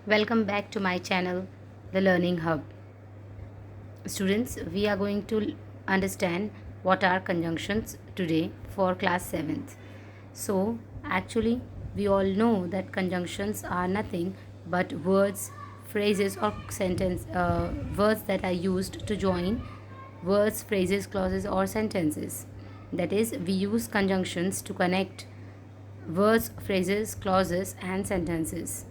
Welcome back to my channel, The Learning Hub. Students, we are going to understand what are conjunctions today for class 7th. So, actually, we all know that conjunctions are nothing but words, phrases, or words that are used to join words, phrases, clauses, or sentences. That is, we use conjunctions to connect words, phrases, clauses, and sentences.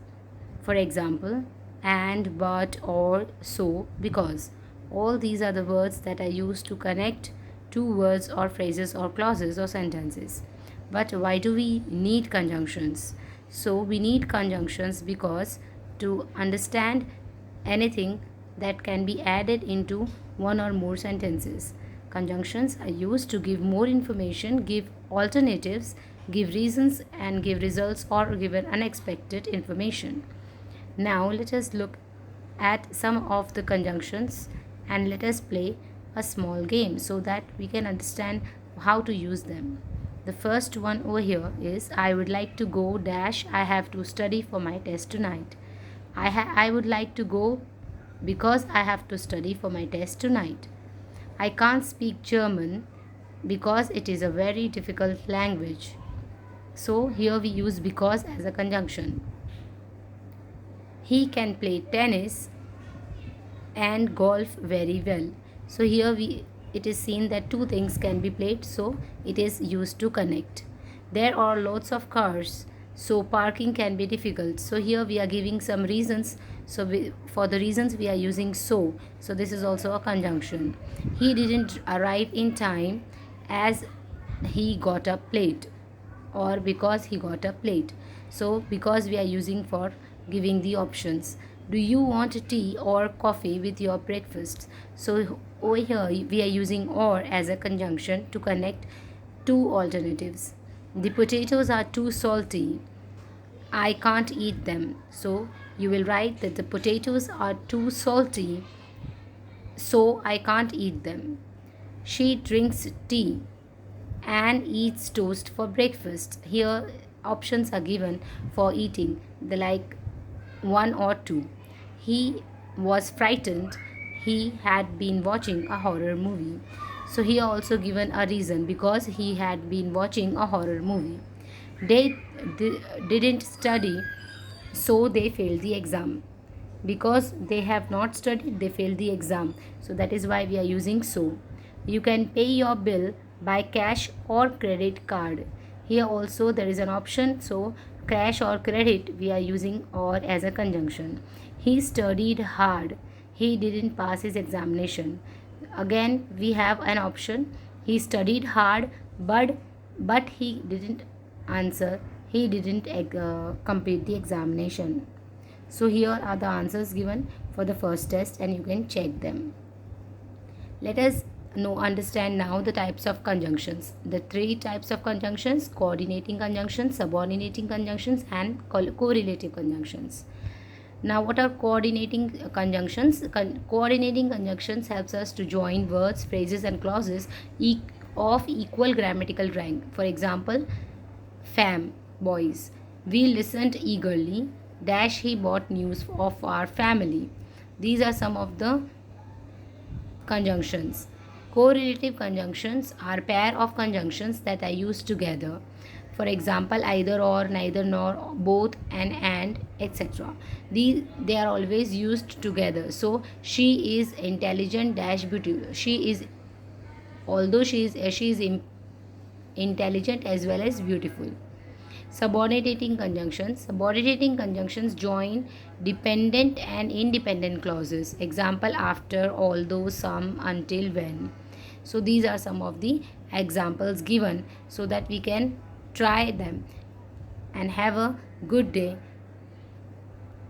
For example, and, but, or, so, because. All these are the words that are used to connect two words or phrases or clauses or sentences. But why do we need conjunctions? So, we need conjunctions because to understand anything that can be added into one or more sentences. Conjunctions are used to give more information, give alternatives, give reasons, and give results or give an unexpected information. Now let us look at some of the conjunctions and let us play a small game so that we can understand how to use them. The first one over here is I would like to go dash I have to study for my test tonight. I would like to go because I have to study for my test tonight. I can't speak German because it is a very difficult language. So here we use because as a conjunction. He can play tennis and golf very well. So here it is seen that two things can be played, so it is used to connect. There are lots of cars, so parking can be difficult. So here we are giving some reasons. So for the reasons we are using so this is also a conjunction. He didn't arrive in time as he got up late, or because he got up late. So because we are using for giving the options. Do you want tea or coffee with your breakfast? So over here we are using or as a conjunction to connect two alternatives. The potatoes are too salty. I can't eat them. So you will write that the potatoes are too salty, so I can't eat them. She drinks tea and eats toast for breakfast. Here options are given for eating, the like one or two. He was frightened. He had been watching a horror movie. So here also given a reason because he had been watching a horror movie. They didn't study, so they failed the exam. Because they have not studied, they failed the exam. So that is why we are using so. You can pay your bill by cash or credit card. Here also there is an option, so cash or credit we are using or as a conjunction. He studied hard. He didn't pass his examination. Again we have an option. He studied hard, but he didn't answer. He didn't complete the examination. So here are the answers given for the first test and you can check them. Let us understand now the types of conjunctions. The three types of conjunctions: coordinating conjunctions, subordinating conjunctions, and correlative conjunctions. Now what are coordinating conjunctions? Coordinating conjunctions helps us to join words, phrases and clauses of equal grammatical rank. For example, fam, boys. We listened eagerly. Dash he bought news of our family. These are some of the conjunctions. Correlative conjunctions are pair of conjunctions that are used together. For example, either or, neither nor, both, and etc. They are always used together. So she is intelligent dash beautiful. She is intelligent as well as beautiful. Subordinating conjunctions. Subordinating conjunctions join dependent and independent clauses. Example: after, although, some, until, when. So these are some of the examples given so that we can try them and have a good day.